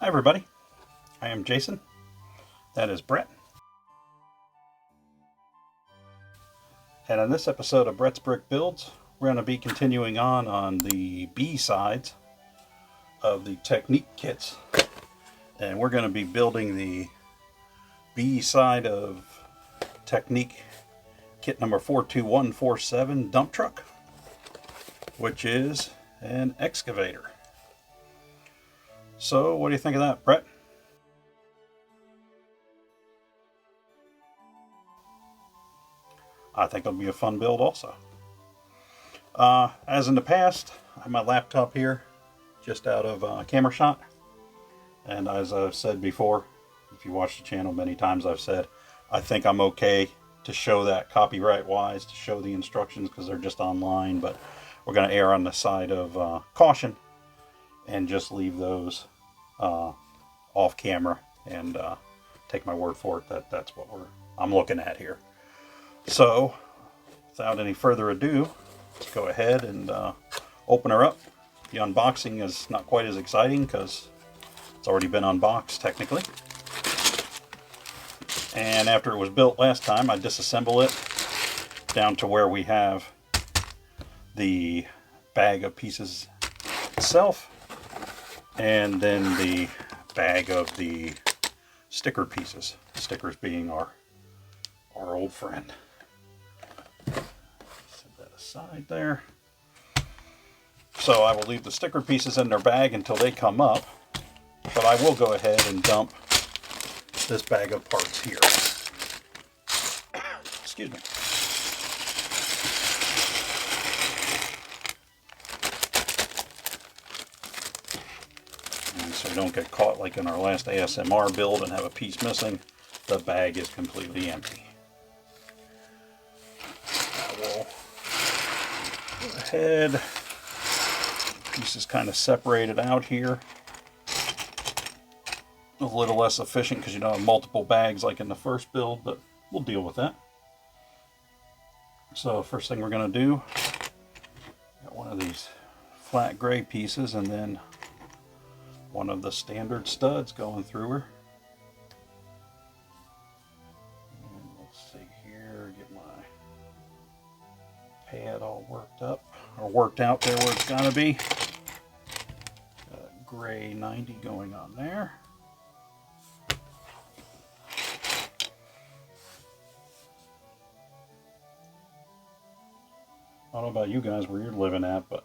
Hi everybody, I am Jason, that is Brett, and on this episode of Brett's Brick Builds, we're going to be continuing on the B sides of the Technic kits, and we're going to be building the B side of Technic kit number 42147 dump truck, which is an excavator. So what do you think of that, Brett? I think it'll be a fun build also. As in the past, I have my laptop here just out of camera shot, and as I've said before, if you watch the channel many times, I've said I think I'm okay to show that copyright wise, to show the instructions because they're just online, but we're going to err on the side of caution and just leave those off camera and take my word for it that that's what I'm looking at here. So without any further ado, let's go ahead and open her up. The unboxing is not quite as exciting because it's already been unboxed technically. And after it was built last time, I disassemble it down to where we have the bag of pieces itself, and then the bag of the sticker pieces. Stickers being our old friend. Set that aside there. So I will leave the sticker pieces in their bag until they come up, but I will go ahead and dump this bag of parts here. Excuse me. And so we don't get caught like in our last ASMR build and have a piece missing. The bag is completely empty. I will go ahead. Pieces kind of separated out here. A little less efficient because you don't have multiple bags like in the first build, but we'll deal with that. So first thing we're going to do, got one of these flat gray pieces and then one of the standard studs going through her. And let's see here, get my pad all worked up, or worked out there where it's got to be. Got a gray 90 going on there. I don't know about you guys where you're living at, but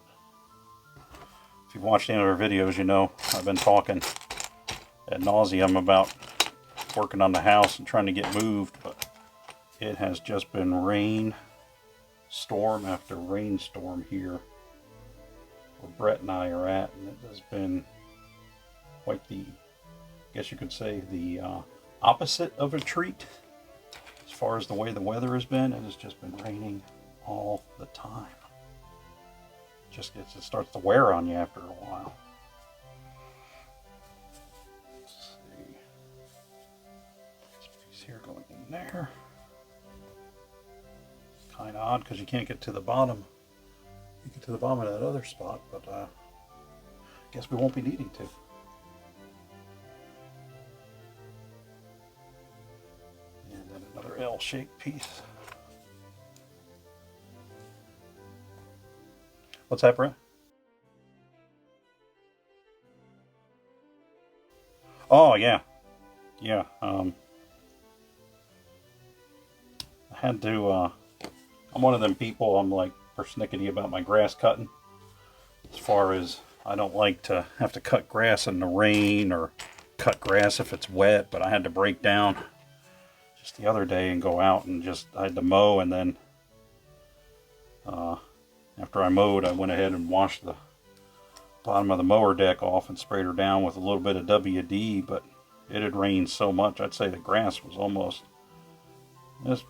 if you've watched any of our videos, you know I've been talking ad nauseum about working on the house and trying to get moved, but it has just been rain, storm after rainstorm here where Brett and I are at, and it has been quite the, I guess you could say, the opposite of a treat as far as the way the weather has been. It has just been raining all the time. It starts to wear on you after a while. Let's see. This piece here going in there. Kind of odd because you can't get to the bottom. You get to the bottom of that other spot, but I guess we won't be needing to. And then another L-shaped piece. What's that, Brett? Oh, yeah. Yeah. I had to, I'm one of them people, I'm like persnickety about my grass cutting. As far as, I don't like to have to cut grass in the rain or cut grass if it's wet, but I had to break down just the other day and go out and I had to mow, and then, after I mowed, I went ahead and washed the bottom of the mower deck off and sprayed her down with a little bit of WD, but it had rained so much, I'd say the grass was almost,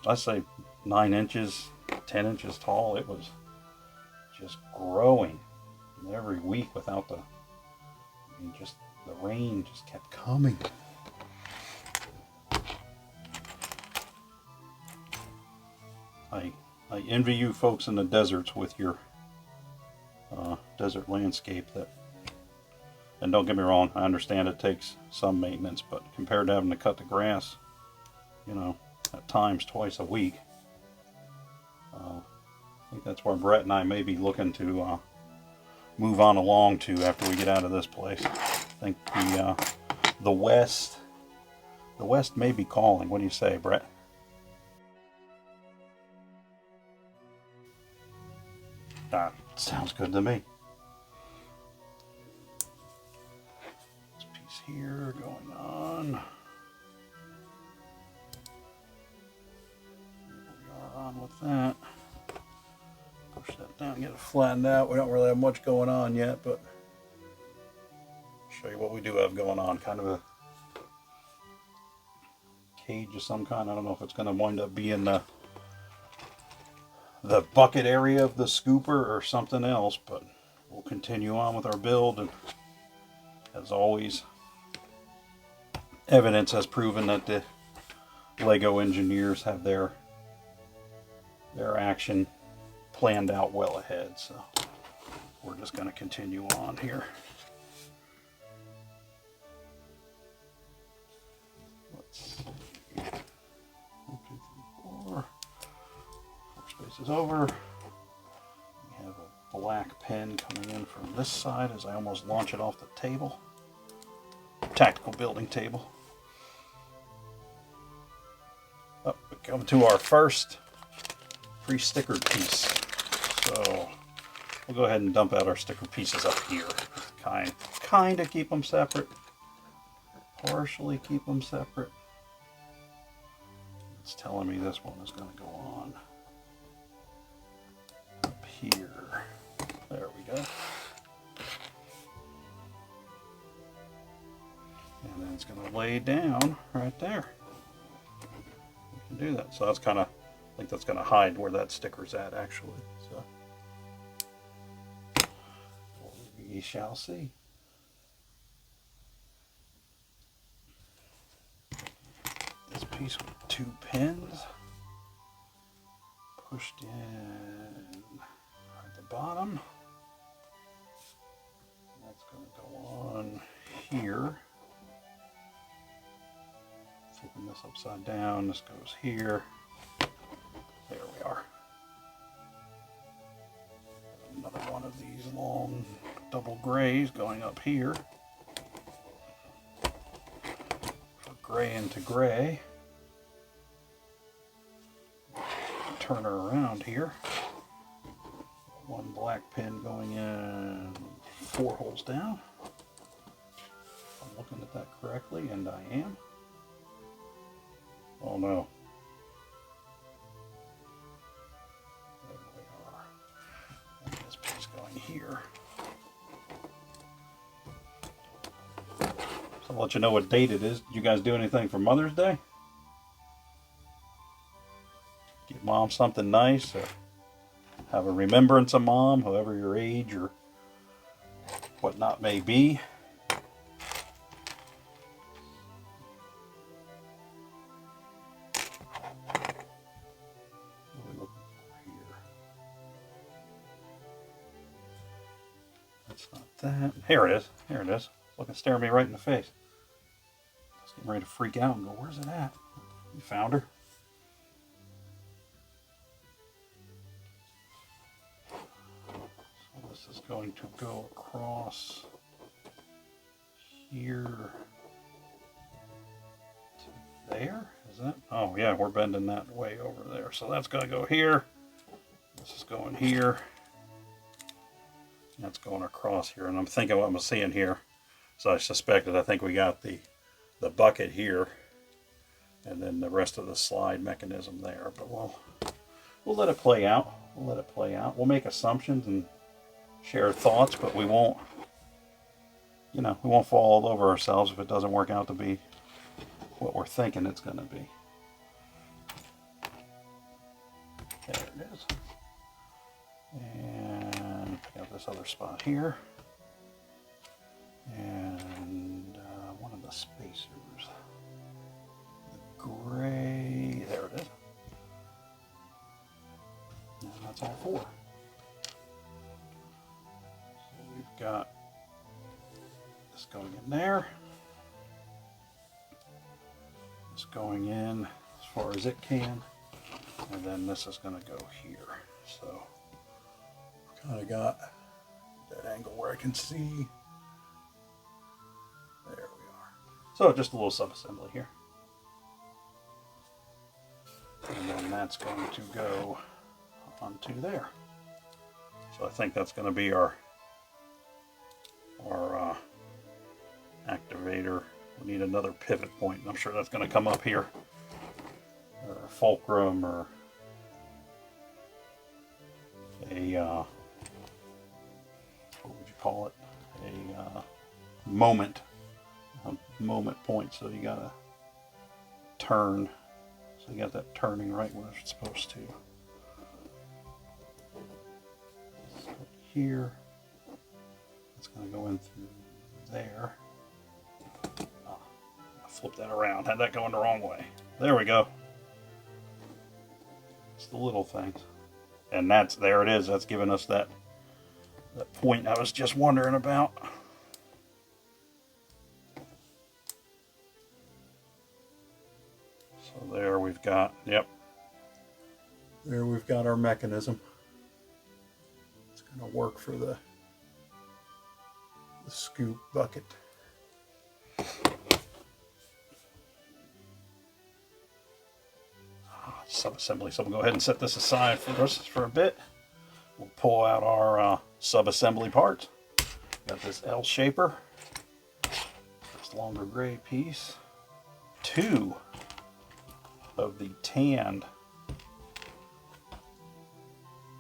I'd say 9 inches, 10 inches tall. It was just growing. And every week without the, just the rain just kept coming. I envy you folks in the deserts with your desert landscape that And don't get me wrong, I understand it takes some maintenance, but compared to having to cut the grass, you know, at times twice a week, I think that's where Brett and I may be looking to move on along to after we get out of this place. I think the west may be calling. What do you say, Brett? That sounds good to me. This piece here going on. We are on with that. Push that down, get it flattened out. We don't really have much going on yet, but I'll show you what we do have going on. Kind of a cage of some kind. I don't know if it's going to wind up being the bucket area of the scooper or something else, but we'll continue on with our build. And as always, evidence has proven that the Lego engineers have their action planned out well ahead, so we're just going to continue on here. Let's see. 1, 2, 3, 4. 4 spaces over. We have a black pen coming in from this side as I almost launch it off the table. Tactical building table. Up we come to our first pre-stickered piece. So we'll go ahead and dump out our sticker pieces up here. Kind of keep them separate. Partially keep them separate. It's telling me this one is going to go on up here. There we go. And then it's going to lay down right there. We can do that. So that's kind of, I think that's going to hide where that sticker's at actually. So we shall see. This piece with 2 pins pushed in at the bottom. That's going to go on here. Flipping this upside down, this goes here. There we are. Another one of these long double grays going up here. For gray into gray. Turn her around here. 1 black pin going in 4 holes down. If I'm looking at that correctly, and I am. Oh no. There we are. And this piece going here. So I'll let you know what date it is. Did you guys do anything for Mother's Day? Give Mom something nice, or have a remembrance of Mom, whoever your age or whatnot may be. That. Here it is. Here it is. Looking, staring me right in the face. I was getting ready to freak out and go, where's it at? You found her? So this is going to go across here to there. Is that? Oh yeah, we're bending that way over there. So that's going to go here. This is going here. That's going across here, and I'm thinking what I'm seeing here. So I suspected, I think we got the bucket here, and then the rest of the slide mechanism there. But we'll let it play out. We'll let it play out. We'll make assumptions and share thoughts, but we won't, you know, we won't fall all over ourselves if it doesn't work out to be what we're thinking it's going to be. There it is. And got this other spot here, and one of the spacers, the gray, there it is, and that's all 4. So we've got in there. It's going in as far as it can, and then this is going to go here. So kind of got that angle where I can see. There we are. So just a little sub-assembly here. And then that's going to go onto there. So I think that's going to be our activator. We need another pivot point, and I'm sure that's going to come up here, or a fulcrum, or a what would you call it? A moment point. So you got to turn. So you got that turning right where it's supposed to. So here, it's going to go in through there. Flip that around. Had that going the wrong way. There we go. It's the little things. And there it is. That's giving us that point I was just wondering about. So there we've got, yep. There we've got our mechanism. It's going to work for the scoop bucket. Sub-assembly. So we'll go ahead and set this aside for us for a bit. We'll pull out our sub-assembly parts. Got this L shaper, this longer gray piece, 2 of the tanned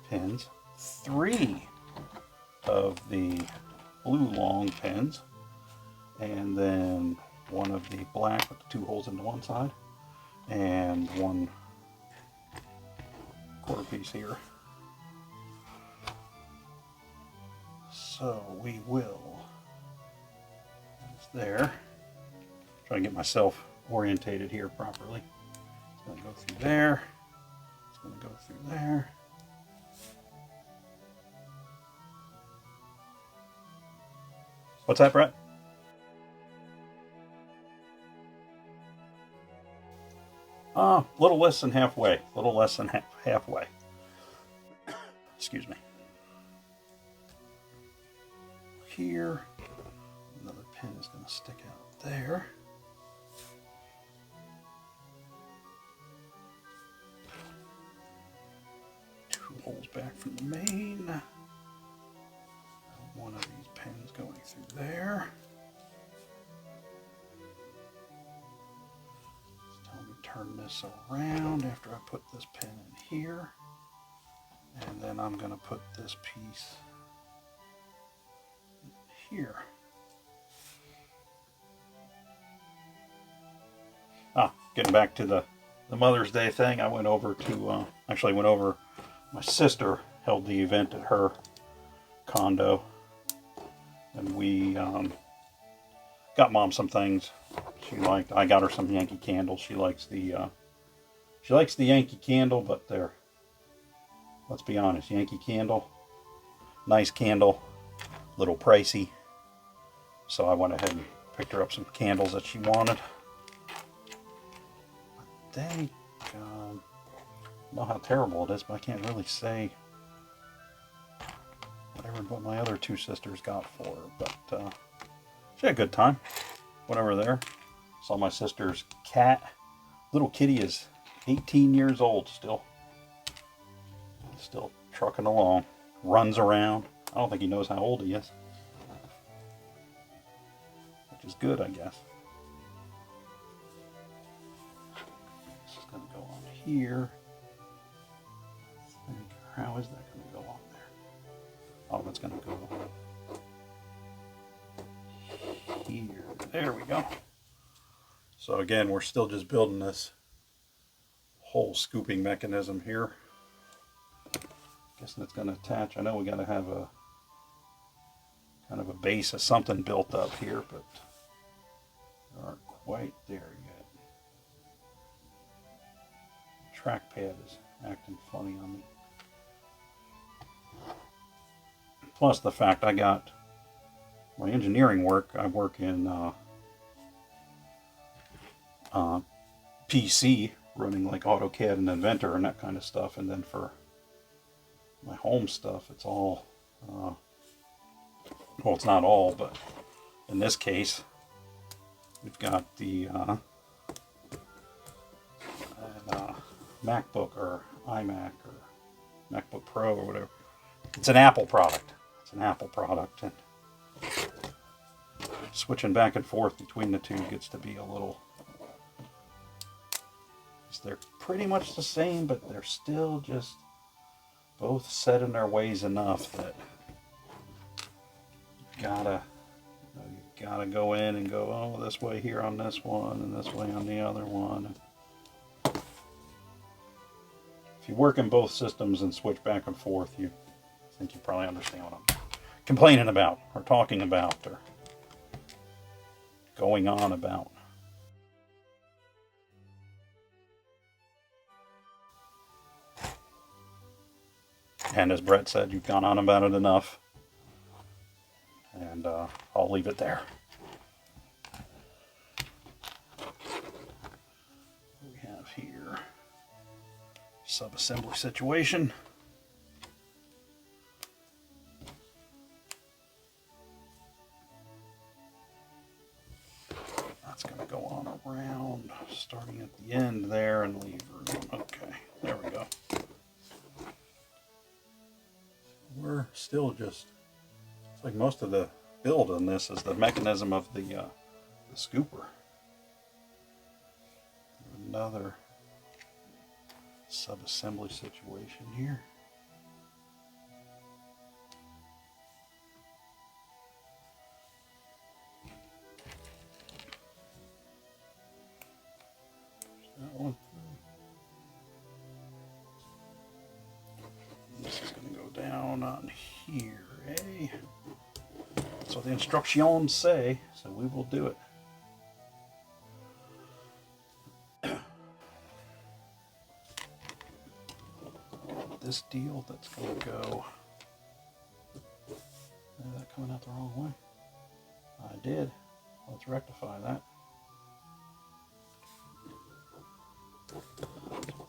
pins, 3 of the blue long pins, and then 1 of the black with the 2 holes into one side, and 1 quarter piece here. So we will, it's there. Try to get myself orientated here properly. It's going to go through there. It's going to go through there. What's that, Brett? A little less than halfway. A little less than halfway. Excuse me. Here, another pin is going to stick out there. Two holes back from the main. One of these pins going through there. Turn this around after I put this pin in here, and then I'm going to put this piece here. Getting back to the Mother's Day thing, I went over to my sister held the event at her condo, and we got Mom some things she liked. I got her some Yankee candles. She likes the Yankee candle, but they're, let's be honest, Yankee candle, nice candle, little pricey. So I went ahead and picked her up some candles that she wanted. I think, I don't know how terrible it is, but I can't really say what my other 2 sisters got for her. But she had a good time. Went over there, saw my sister's cat. Little kitty is 18 years old still. Still trucking along. Runs around. I don't think he knows how old he is. Which is good, I guess. This is going to go on here. How is that going to go on there? Oh, that's going to go here. There we go. So again, we're still just building this whole scooping mechanism here. Guessing it's going to attach. I know we got to have a kind of a base of something built up here, but we aren't quite there yet. Trackpad is acting funny on me. Plus the fact I got my engineering work, I work in PC, running like AutoCAD and Inventor and that kind of stuff. And then for my home stuff, it's all, well, it's not all, but in this case, we've got the MacBook or iMac or MacBook Pro or whatever. It's an Apple product. It's an Apple product, and switching back and forth between the two gets to be a little. They're pretty much the same, but they're still just both set in their ways enough that you gotta go in and go, oh, this way here on this one and this way on the other one. If you work in both systems and switch back and forth, I think you probably understand what I'm complaining about or talking about or going on about. And as Brett said, you've gone on about it enough. And I'll leave it there. We have here sub-assembly situation. That's going to go on around, starting at the end there and leave room. Okay, there we go. We're still just, it's like most of the build on this is the mechanism of the scooper. Another sub-assembly situation here. That one. This is going to go down on here, eh? That's what the instructions say, so we will do it. This deal that's going to go. Is that coming out the wrong way? I did. Let's rectify that.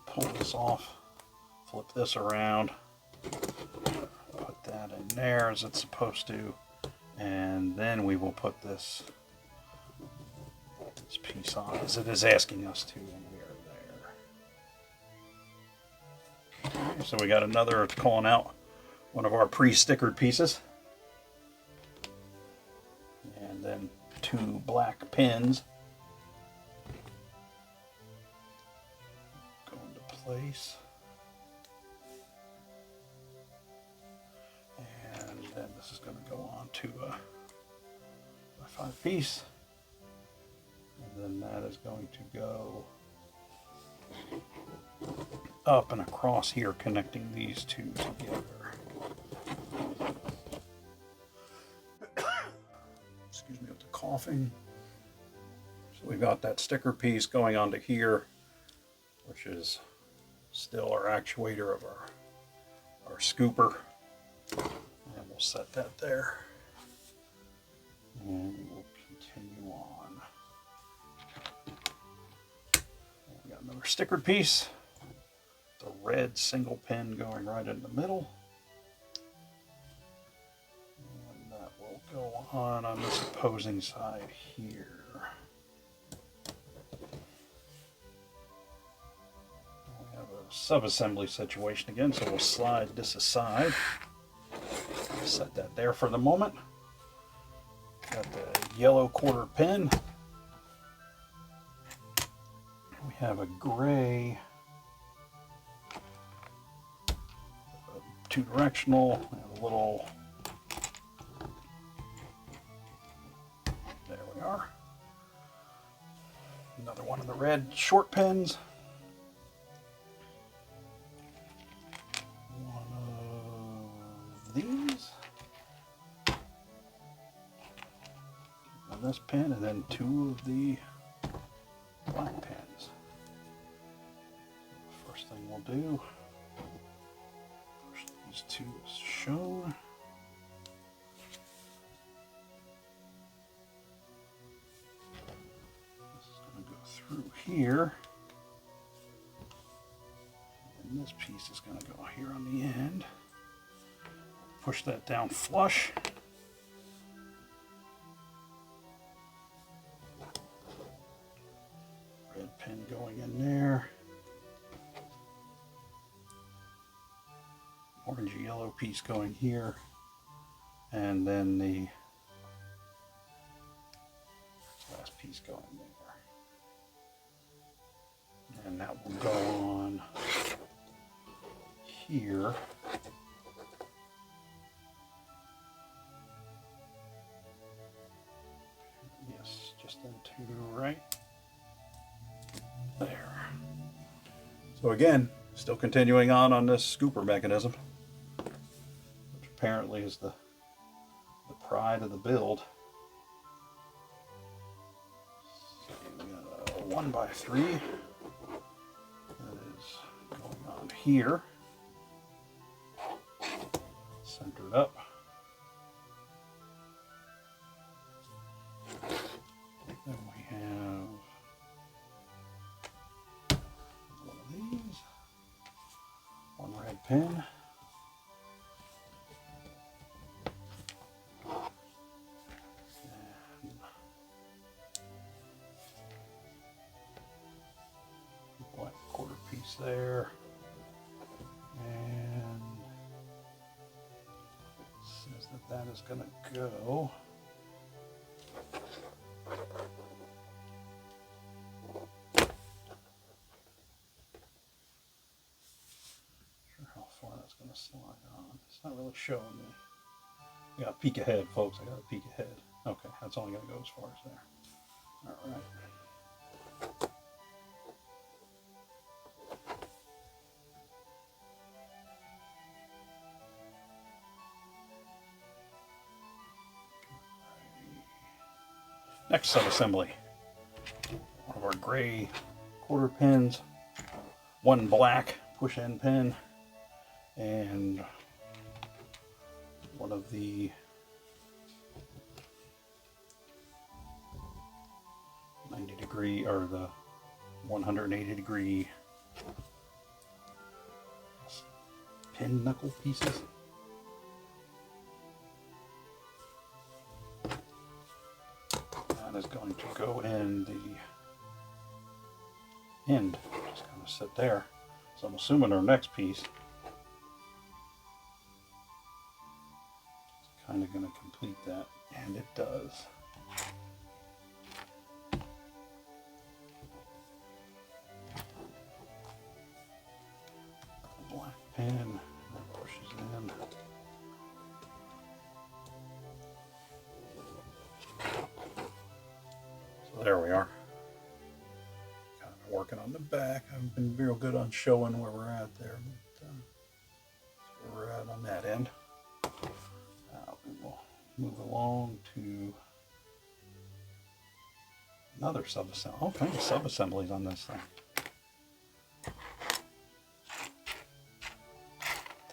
Pull this off, flip this around, put that in there as it's supposed to, and then we will put this piece on as it is asking us to, and we are there. Okay, so we got another, it's calling out one of our pre-stickered pieces, and then 2 black pins go into place. And then this is going to go on to a 5-piece, and then that is going to go up and across here, connecting these two together. Excuse me with the coughing. So we've got that sticker piece going onto here, which is still our actuator of our scooper. And we'll set that there. And we will continue on. And we got another stickered piece. The red single pin going right in the middle. And that will go on this opposing side here. We have a sub-assembly situation again, so we'll slide this aside. Set that there for the moment. Got the yellow quarter pin. We have a gray, 2-directional, and a little, there we are. Another one of the red short pins. One of these. And this pin, and then 2 of the black pins. First thing we'll do, these 2 is shown. here. And this piece is going to go here on the end. Push that down flush. Red pin going in there. Orangey yellow piece going here. And then the last piece going there. And that will go on here. Yes, just into right there. So again, still continuing on this scooper mechanism, which apparently is the pride of the build. So we got a 1x3 that is going on here, centered up. Then we have one of these, one red pin. Black quarter piece there, and it says that is going to go sure how far that's going to slide on. It's not really showing me. I got to peek ahead, folks. I got to peek ahead. Okay, that's only going to go as far as there. All right. Next subassembly, one of our gray quarter pins, one black push end pin, and one of the '90° or the 180° pin knuckle pieces. Is going to go in the end. Just going to sit there. So I'm assuming our next piece is kind of going to complete that, and it does. Black pin that pushes in. There we are. Kind of working on the back. I haven't been real good on showing where we're at there, but that's where we're at on that end. Now we will move along to another subassembly. All kinds of sub-assemblies on this thing.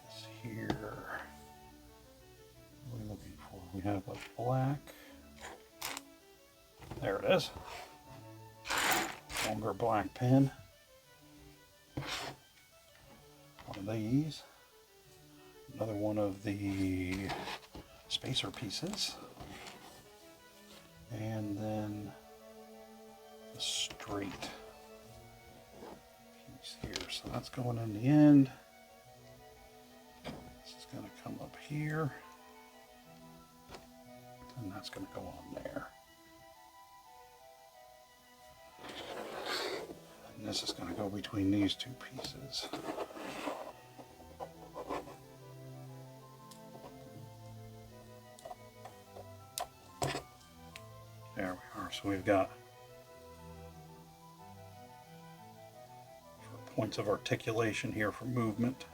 This here. What are we looking for? We have a black. There it is. Longer black pin. One of these. Another one of the spacer pieces. And then the straight piece here. So that's going in the end. This is going to come up here. And that's going to go on there. And this is going to go between these two pieces. There we are. So we've got points of articulation here for movement.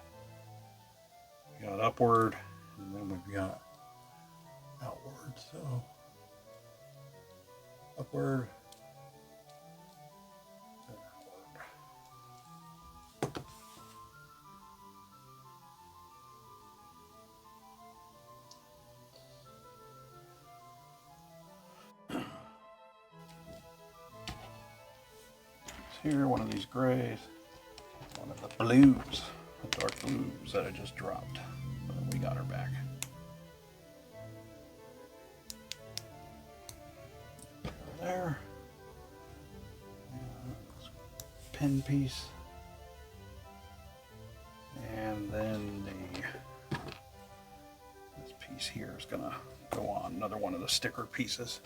We got upward, and then we've got outward. So upward. here, one of these grays, one of the blues, the dark blues that I just dropped. But we got her back. There. Pin piece. And then this piece here is gonna go on another one of the sticker pieces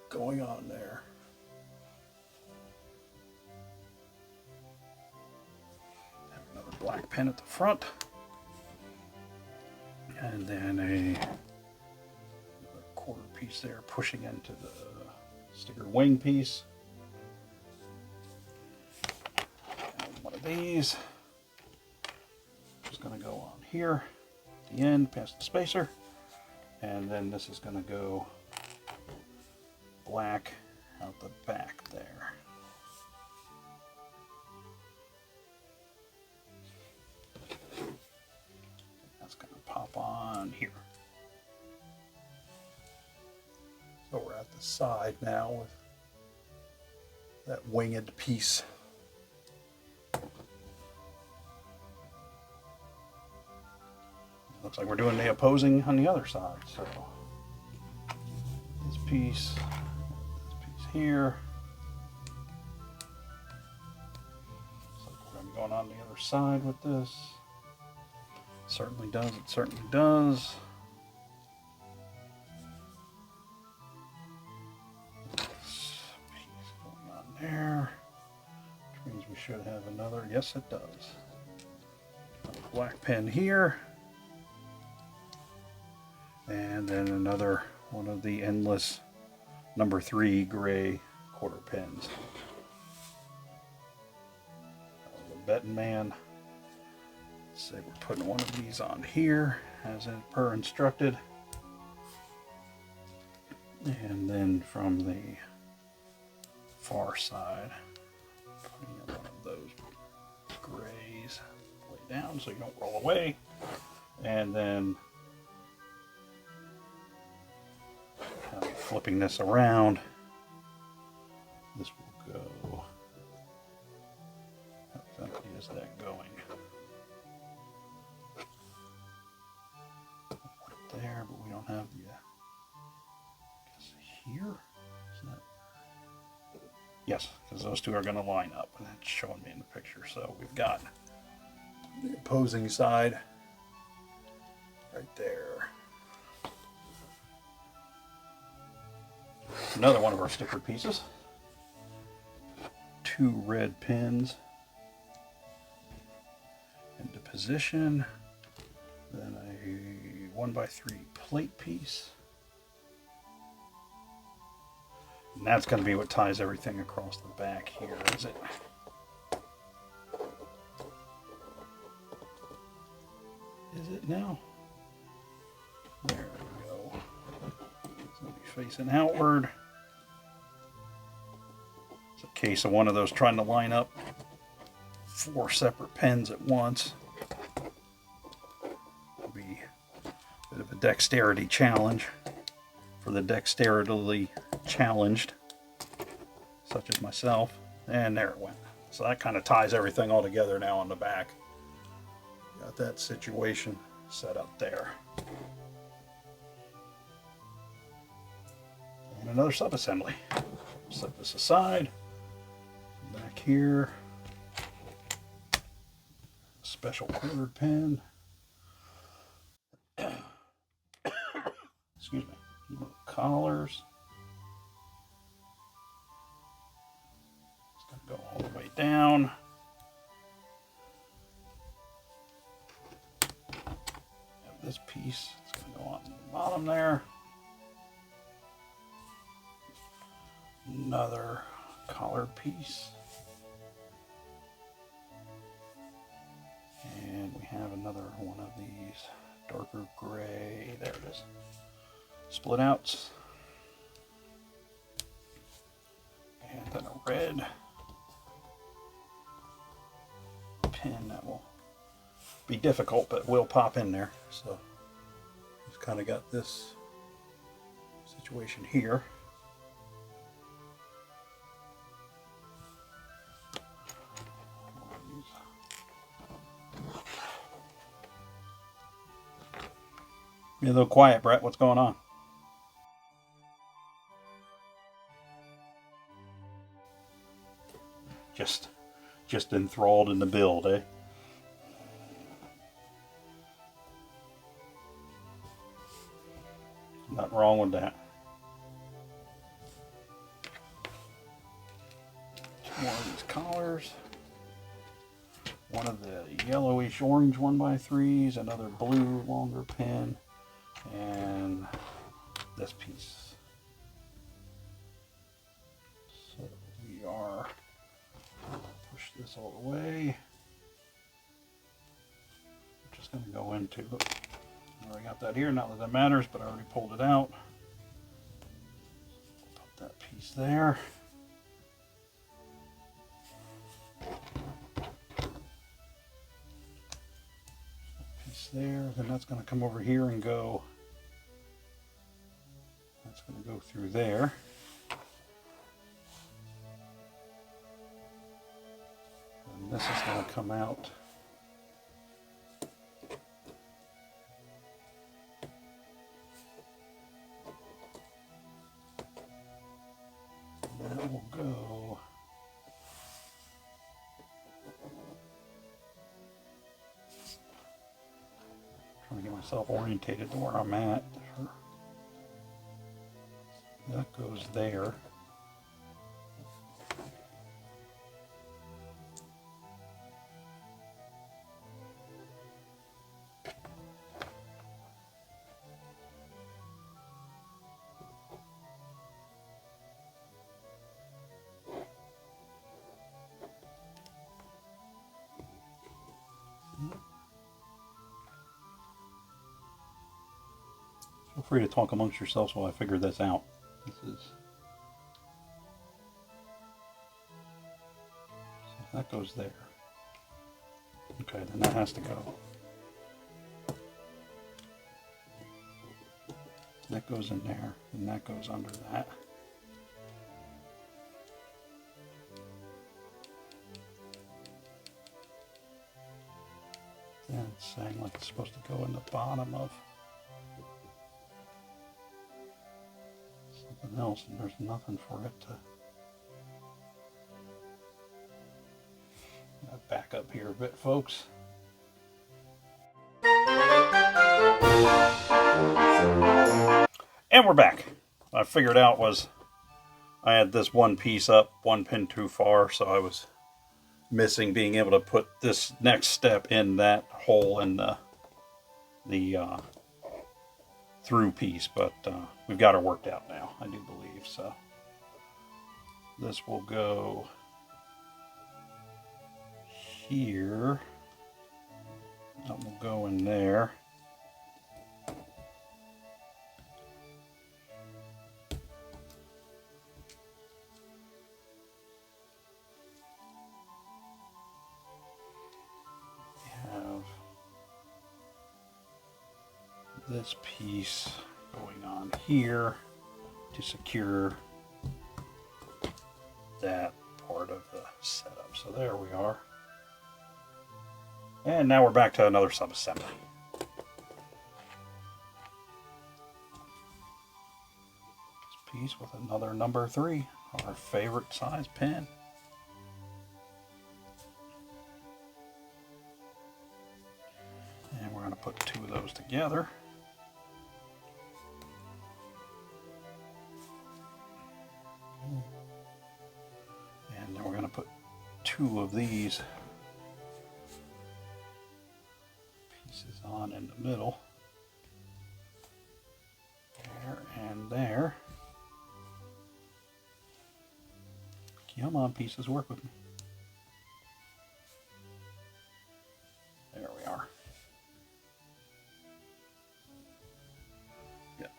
going on there. Have another black pin at the front, and then a quarter piece there pushing into the sticker wing piece. And one of these is going to go on here at the end past the spacer, and then this is going to go black out the back there. That's going to pop on here. So we're at the side now with that winged piece. Looks like we're doing the opposing on the other side. So this piece here. Looks like we're going to be going on the other side with this. Certainly does. It certainly does. There, which means we should have another. Yes, it does. A black pin here, and then another one of the endless number 3 gray quarter pins. The betting man. Let's say we're putting one of these on here as per instructed, and then from the far side, putting in one of those grays way down so you don't roll away, and then flipping this around, this will go. How exactly is that going? Put it there, but we don't have the. I guess here. Is that? Yes, because those two are going to line up, and it's showing me in the picture. So we've got the opposing side right there. Another one of our sticker pieces. 2 red pins into position. Then a 1x3 plate piece. And that's going to be what ties everything across the back here, is it? Is it now? There we go. It's going to be facing outward. It's a case of one of those trying to line up 4 separate pins at once. It'll be a bit of a dexterity challenge for the dexterity challenged, such as myself. And there it went. So that kind of ties everything all together now on the back. Got that situation set up there. And another sub-assembly. Set this aside. Back here, special quartered pin. Excuse me. Little collars. It's going to go all the way down. Have this piece. It's going to go on the bottom there. Another collar piece. And we have another one of these darker gray. There it is. Split outs. And then a red pin that will be difficult, but will pop in there. So we've kind of got this situation here. You're a little quiet, Brett. What's going on? Just enthralled in the build, eh? Nothing wrong with that. More of these collars. One of the yellowish orange 1x3s, another blue longer pin, and this piece. So we are push this all the way. I'm just going to go into it. I already got that here, not that that matters, but I already pulled it out. Put that piece there. There, then that's going to come over here and go, that's going to go through there. And this is going to come out. And that will go. Trying to get myself orientated to where I'm at. That goes there. Feel free to talk amongst yourselves while I figure this out. This is, so that goes there. Okay, then that has to go. That goes in there, and that goes under that. And it's saying like it's supposed to go in the bottom of something else, and there's nothing for it to. I'll back up here a bit, folks. And we're back. I figured out was I had this one piece up, one pin too far, so I was missing being able to put this next step in that hole in the through piece, but we've got it worked out now, I do believe. So this will go here, that will go in there. This piece going on here to secure that part of the setup. So there we are. And now we're back to another sub-assembly. This piece with another number 3, our favorite size pin. And we're going to put 2 of those together. And then we're going to put 2 of these pieces on in the middle. There and there. Come on, pieces, work with me. There we are. Got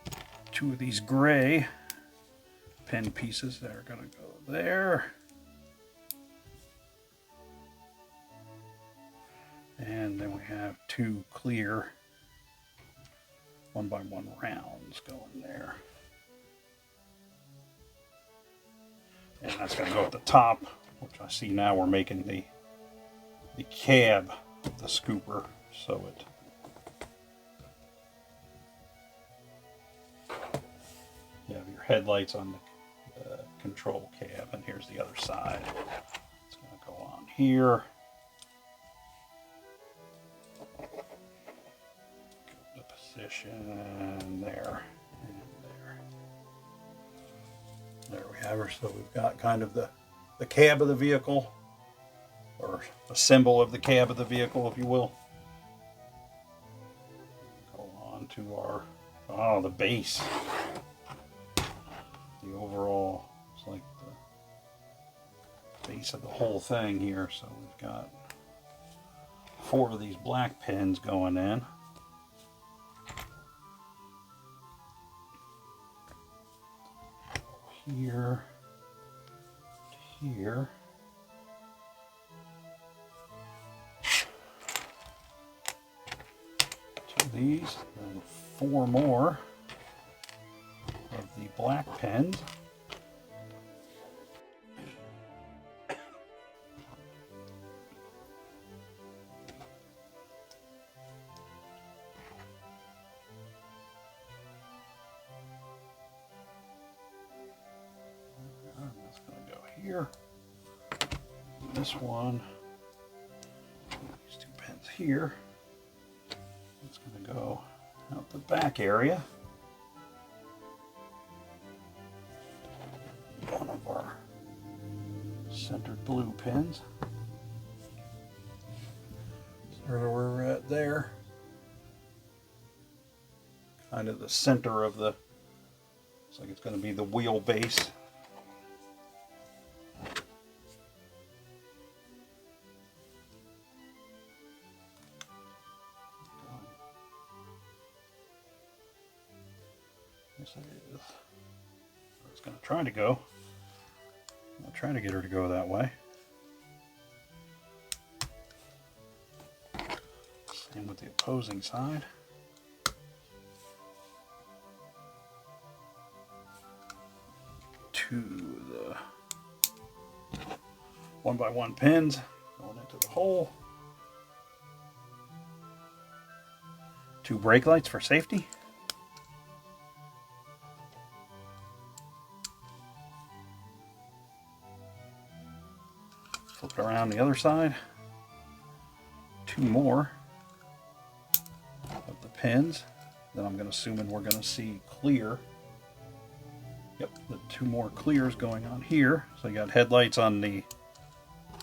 2 of these gray pin pieces that are going to go there. And then we have 2 clear 1x1 rounds going there. And that's going to go at the top, which I see now we're making the cab of the scooper, so it headlights on the control cab, and here's the other side. It's going to go on here. The position there and there. There we have her. So we've got kind of the cab of the vehicle, or a symbol of the cab of the vehicle, if you will. Go on to our, the base. The overall, it's like the base of the whole thing here. So we've got 4 of these black pins going in. Here, here. These, and 4 more of the black pens. That's going to go here. This one, these 2 pens here. It's going to go out the back area. One of our centered blue pins. So where we're at there. Kind of the center of the, looks like it's going to be the wheelbase. Yes, it is. It's going to try to go. I'll try to get her to go that way. Same with the opposing side. To the 1x1 pins going into the hole. 2 brake lights for safety. Flip it around the other side. 2 more of the pins. Then I'm going to assume we're going to see clear. Yep, the 2 more clears going on here. So you got headlights on the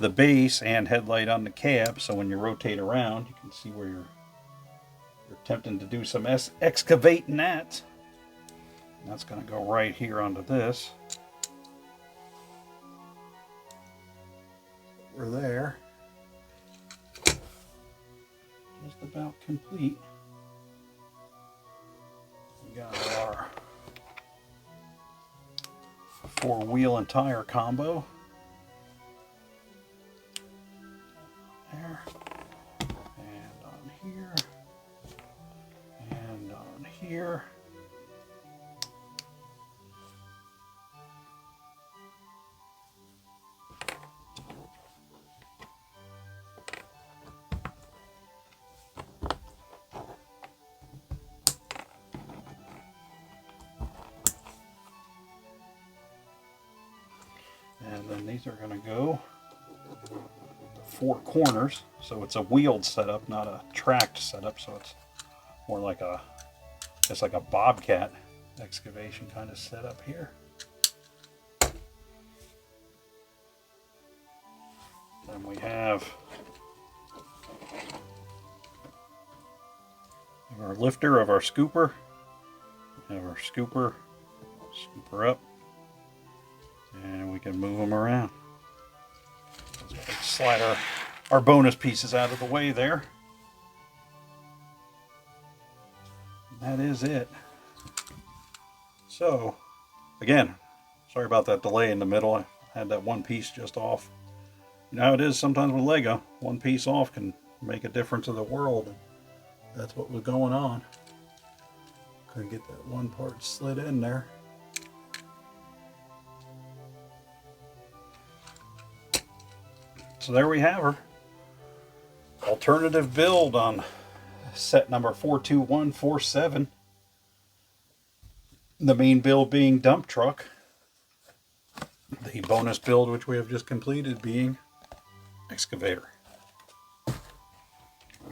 base and headlight on the cab. So when you rotate around, you can see where you're attempting to do some excavating that. And that's going to go right here onto this. We're there. Just about complete. We got our 4-wheel and tire combo. There. And on here. And on here. And then these are going to go the 4 corners. So it's a wheeled setup, not a tracked setup. So it's more like it's like a bobcat excavation kind of setup here. Then we have our lifter of our scooper. We have our scooper up. And we can move them around. Let's slide our bonus pieces out of the way there. And that is it. So, again, sorry about that delay in the middle. I had that one piece just off. You know how it is sometimes with Lego. One piece off can make a difference in the world. That's what was going on. Couldn't get that one part slid in there. So there we have her. Alternative build on set number 42147. The main build being dump truck. The bonus build, which we have just completed, being excavator.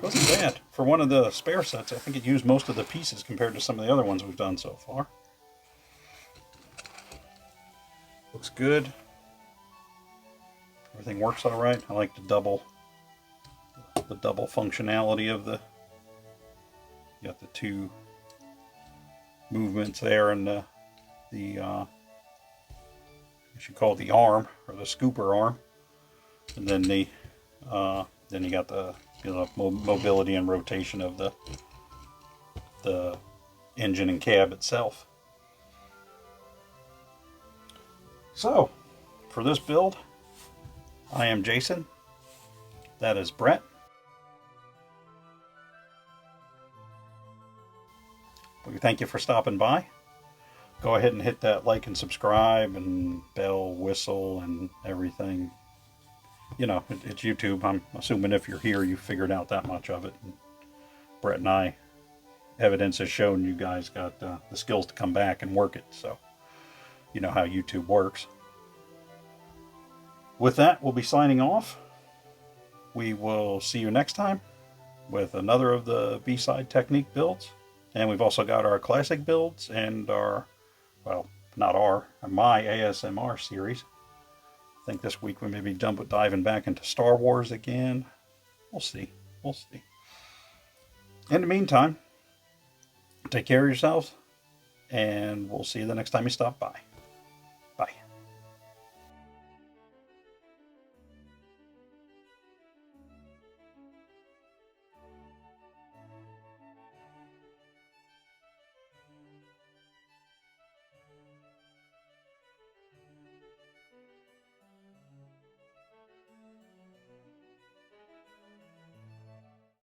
Wasn't bad. For one of the spare sets, I think it used most of the pieces compared to some of the other ones we've done so far. Looks good. Everything works all right. I like the double functionality of the. You got the two movements there, and the you should call it the arm or the scooper arm, and then then you got the mobility and rotation of the engine and cab itself. So, for this build, I am Jason. That is Brett. We thank you for stopping by. Go ahead and hit that like and subscribe and bell, whistle, and everything. You know, it's YouTube. I'm assuming if you're here, you figured out that much of it. And Brett and I, evidence has shown you guys got the skills to come back and work it. So, you know how YouTube works. With that, we'll be signing off. We will see you next time with another of the B-side Technic builds. And we've also got our classic builds and our, well, not our, my ASMR series. I think this week we may be diving back into Star Wars again. We'll see. We'll see. In the meantime, take care of yourselves, and we'll see you the next time you stop by.